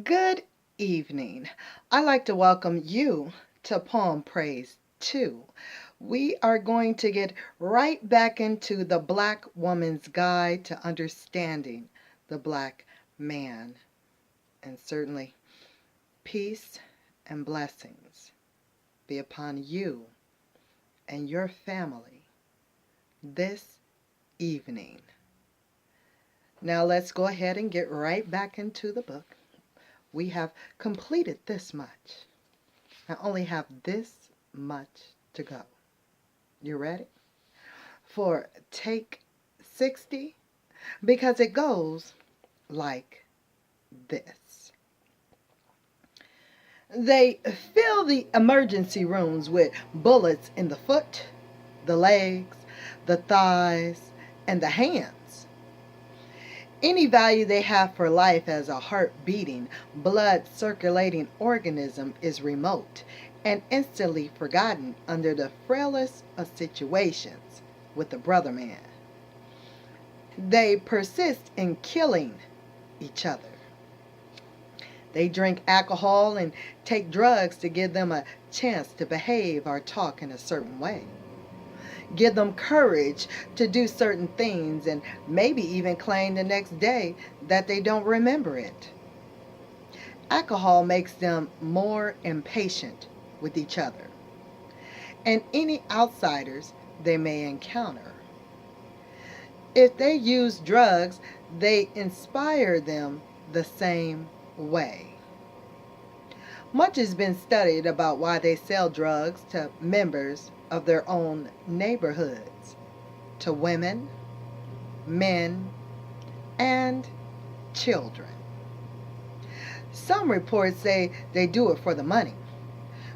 Good evening. I'd like to welcome you to Poem Praise 2. We are going to get right back into the Black Woman's Guide to Understanding the Black Man. And certainly, peace and blessings be upon you and your family this evening. Now let's go ahead and get right back into the book. We have completed this much. I only have this much to go. You ready? For take 60? Because it goes like this. They fill the emergency rooms with bullets in the foot, the legs, the thighs, and the hands. Any value they have for life as a heart-beating, blood-circulating organism is remote and instantly forgotten under the frailest of situations with the brother man. They persist in killing each other. They drink alcohol and take drugs to give them a chance to behave or talk in a certain way. Give them courage to do certain things and maybe even claim the next day that they don't remember it. Alcohol makes them more impatient with each other and any outsiders they may encounter. If they use drugs, they inspire them the same way. Much has been studied about why they sell drugs to members of their own neighborhoods, to women, men, and children. Some reports say they do it for the money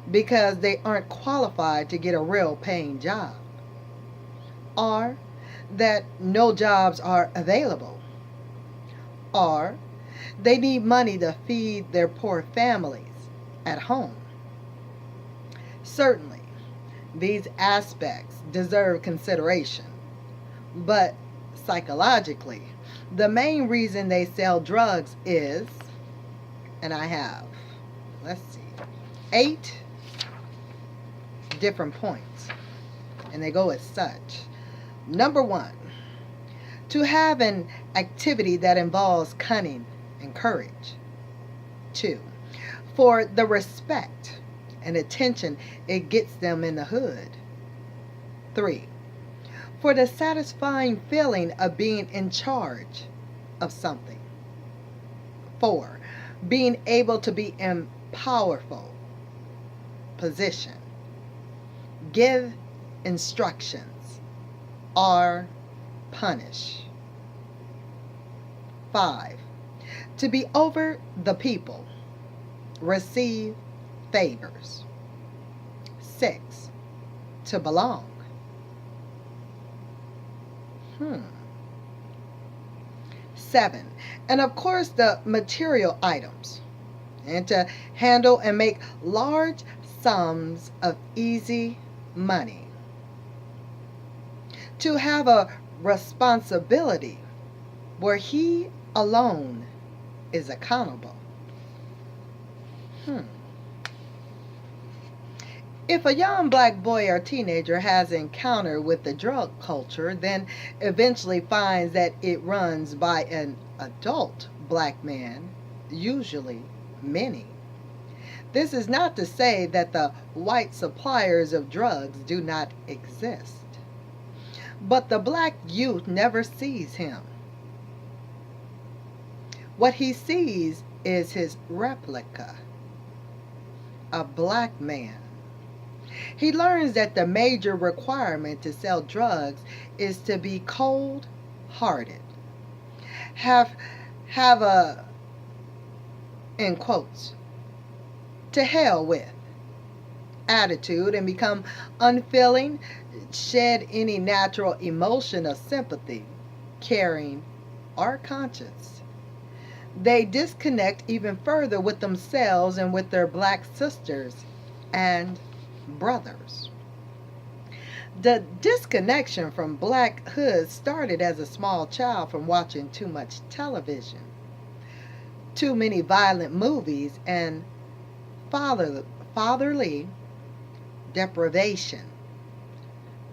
because they aren't qualified to get a real paying job, or that no jobs are available, or they need money to feed their poor families at home. Certainly, these aspects deserve consideration, but psychologically, the main reason they sell drugs is, and I have, 8 different points, and they go as such. Number 1, to have an activity that involves cunning and courage. 2, for the respect and attention it gets them in the hood. 3, for the satisfying feeling of being in charge of something. 4, being able to be in powerful position, give instructions, or punish. 5, to be over the people, receive favors. 6, to belong. 7, and of course the material items, and to handle and make large sums of easy money. To have a responsibility where he alone is accountable. If a young black boy or teenager has an encounter with the drug culture, then eventually finds that it runs by an adult black man, usually many. This is not to say that the white suppliers of drugs do not exist, but the black youth never sees him. What he sees is his replica, a black man. He learns that the major requirement to sell drugs is to be cold-hearted, have a, in quotes, to hell with attitude and become unfeeling, shed any natural emotion of sympathy, caring, or conscience. They disconnect even further with themselves and with their black sisters and brothers. The disconnection from blackhood started as a small child from watching too much television. too many violent movies, and fatherly deprivation.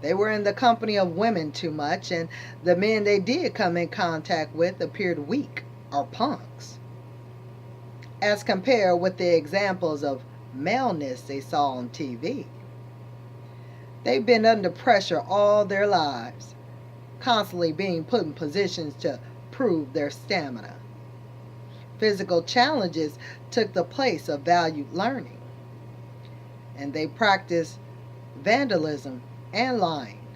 They were in the company of women too much, and the men they did come in contact with appeared weak or punks, as compared with the examples of maleness they saw on TV. They've been under pressure all their lives, constantly being put in positions to prove their stamina. Physical challenges took the place of valued learning, and they practiced vandalism and lying,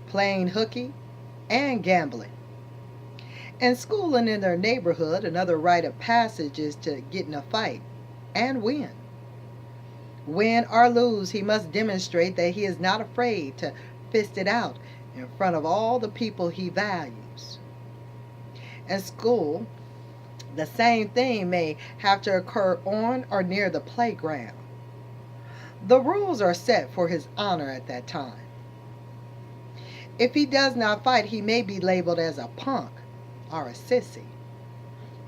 playing hooky and gambling. And schooling in their neighborhood, another rite of passage is to get in a fight and win. Win or lose, he must demonstrate that he is not afraid to fist it out in front of all the people he values. In school, the same thing may have to occur on or near the playground. The rules are set for his honor at that time. If he does not fight, he may be labeled as a punk or a sissy.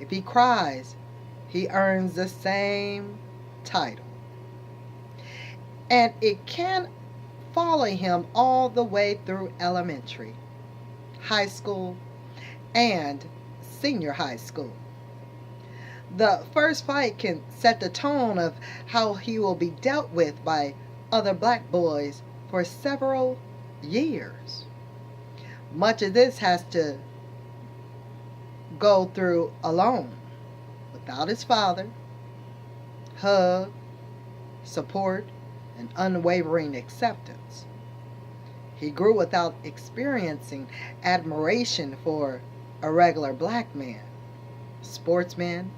If he cries, he earns the same title. And it can follow him all the way through elementary, high school, and senior high school. The first fight can set the tone of how he will be dealt with by other black boys for several years. Much of this has to go through alone, without his father, hug, support, and unwavering acceptance. He grew without experiencing admiration for a regular black man. Sportsmen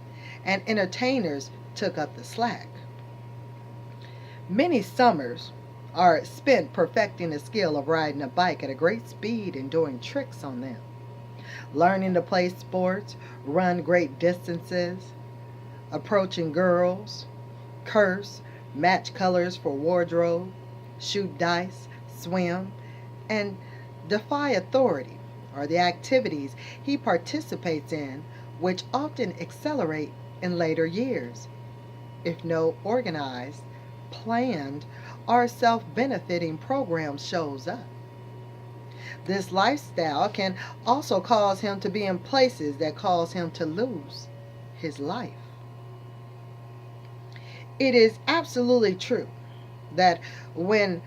and entertainers took up the slack. Many summers are spent perfecting the skill of riding a bike at a great speed and doing tricks on them, learning to play sports, run great distances, approaching girls, curse, match colors for wardrobe, shoot dice, swim, and defy authority are the activities he participates in, which often accelerate in later years if no organized, planned, or self-benefiting program shows up. This lifestyle can also cause him to be in places that cause him to lose his life. It is absolutely true that when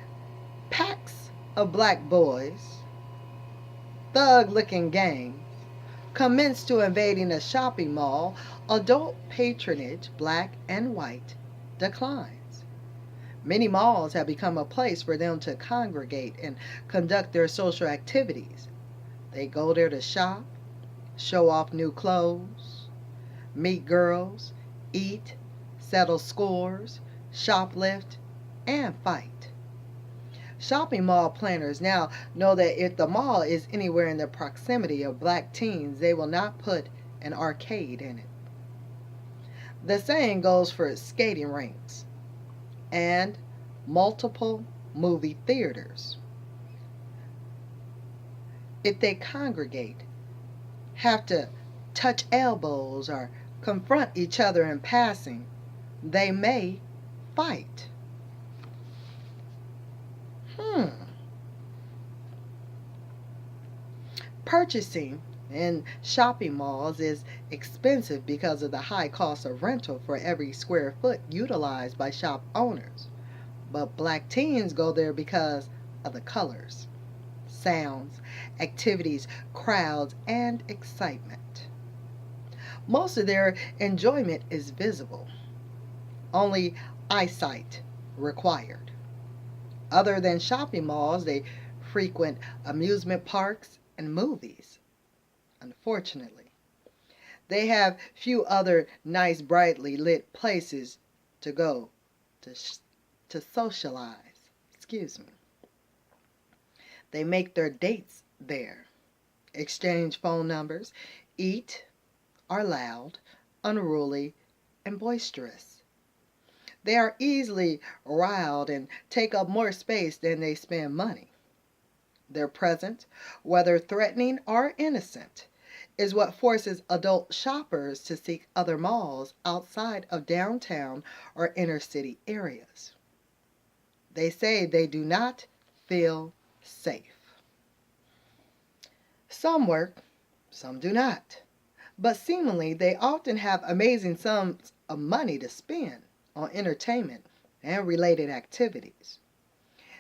packs of black boys, thug-looking gangs, commence to invading a shopping mall, adult patronage, black and white, declines. Many malls have become a place for them to congregate and conduct their social activities. They go there to shop, show off new clothes, meet girls, eat, settle scores, shoplift, and fight. Shopping mall planners now know that if the mall is anywhere in the proximity of black teens, they will not put an arcade in it. The same goes for skating rinks and multiple movie theaters. If they congregate, have to touch elbows or confront each other in passing, they may fight. Purchasing in shopping malls is expensive because of the high cost of rental for every square foot utilized by shop owners. But black teens go there because of the colors, sounds, activities, crowds, and excitement. Most of their enjoyment is visible, only eyesight required. Other than shopping malls, they frequent amusement parks and movies. Unfortunately, they have few other nice, brightly lit places to go to socialize. Excuse me. They make their dates there, exchange phone numbers, eat, are loud, unruly, and boisterous. They are easily riled and take up more space than they spend money. Their presence, whether threatening or innocent, is what forces adult shoppers to seek other malls outside of downtown or inner city areas. They say they do not feel safe. Some work, some do not. But seemingly, they often have amazing sums of money to spend on entertainment and related activities.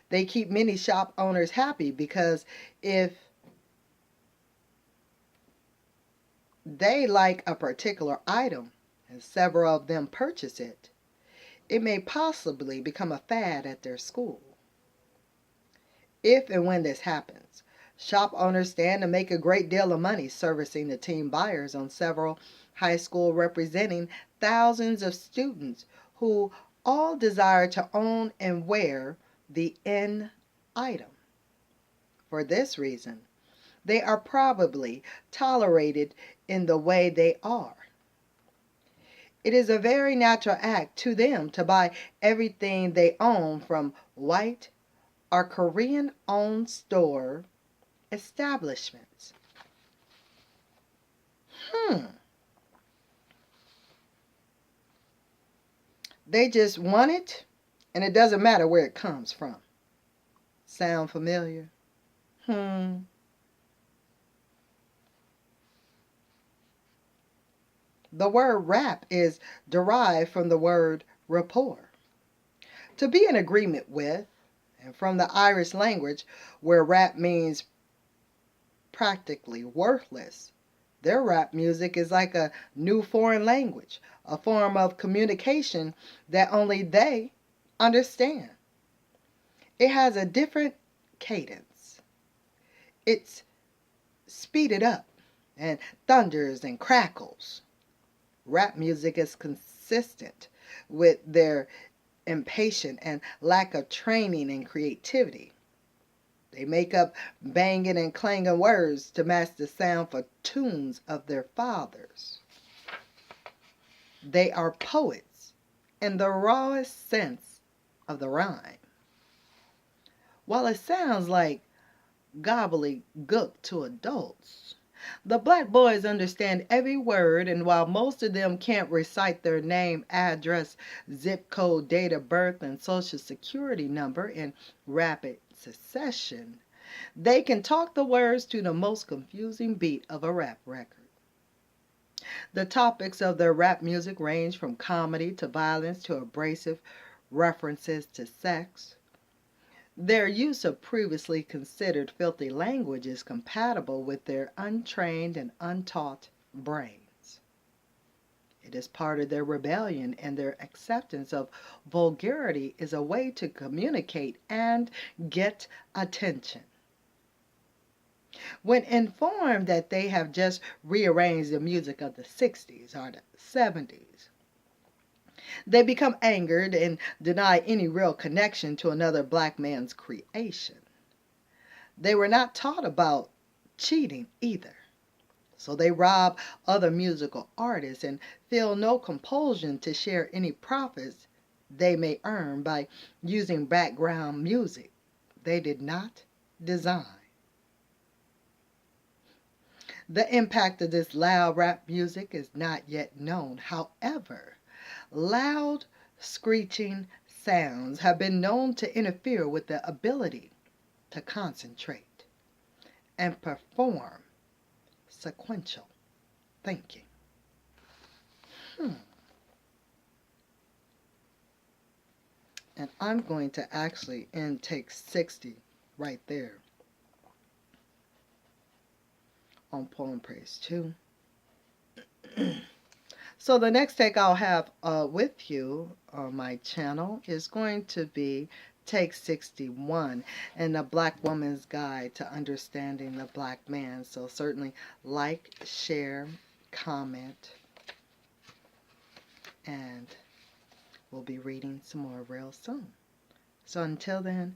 They keep many shop owners happy because if they like a particular item and several of them purchase it, it may possibly become a fad at their school. If and when this happens, shop owners stand to make a great deal of money servicing the teen buyers on several high schools representing thousands of students who all desire to own and wear the in item. For this reason, they are probably tolerated in the way they are. It is a very natural act to them to buy everything they own from white or Korean-owned store establishments. They just want it, and it doesn't matter where it comes from. Sound familiar? The word rap is derived from the word rapport. To be in agreement with, and from the Irish language, where rap means practically worthless, their rap music is like a new foreign language, a form of communication that only they understand. It has a different cadence. It's speeded up and thunders and crackles. Rap music is consistent with their impatience and lack of training and creativity. They make up banging and clanging words to match the sound for tunes of their fathers. They are poets in the rawest sense of the rhyme. While it sounds like gobbledygook to adults, the black boys understand every word, and while most of them can't recite their name, address, zip code, date of birth, and social security number in rapid succession, they can talk the words to the most confusing beat of a rap record. The topics of their rap music range from comedy to violence to abrasive references to sex. Their use of previously considered filthy language is compatible with their untrained and untaught brains. It is part of their rebellion, and their acceptance of vulgarity is a way to communicate and get attention. When informed that they have just rearranged the music of the 60s or the 70s, they become angered and deny any real connection to another black man's creation. They were not taught about cheating either, so they rob other musical artists and feel no compulsion to share any profits they may earn by using background music they did not design. The impact of this loud rap music is not yet known. However, loud, screeching sounds have been known to interfere with the ability to concentrate and perform sequential thinking. And I'm going to actually end take 60 right there on Poem Praise 2. So the next take I'll have with you on my channel is going to be take 61 and the Black Woman's Guide to Understanding the Black Man. So certainly like, share, comment, and we'll be reading some more real soon. So until then,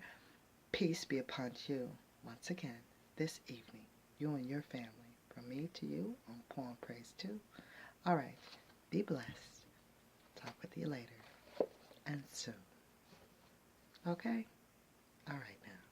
peace be upon you once again this evening, you and your family. From me to you on Poem Praise 2. All right. Be blessed. Talk with you later and soon. Okay? All right now.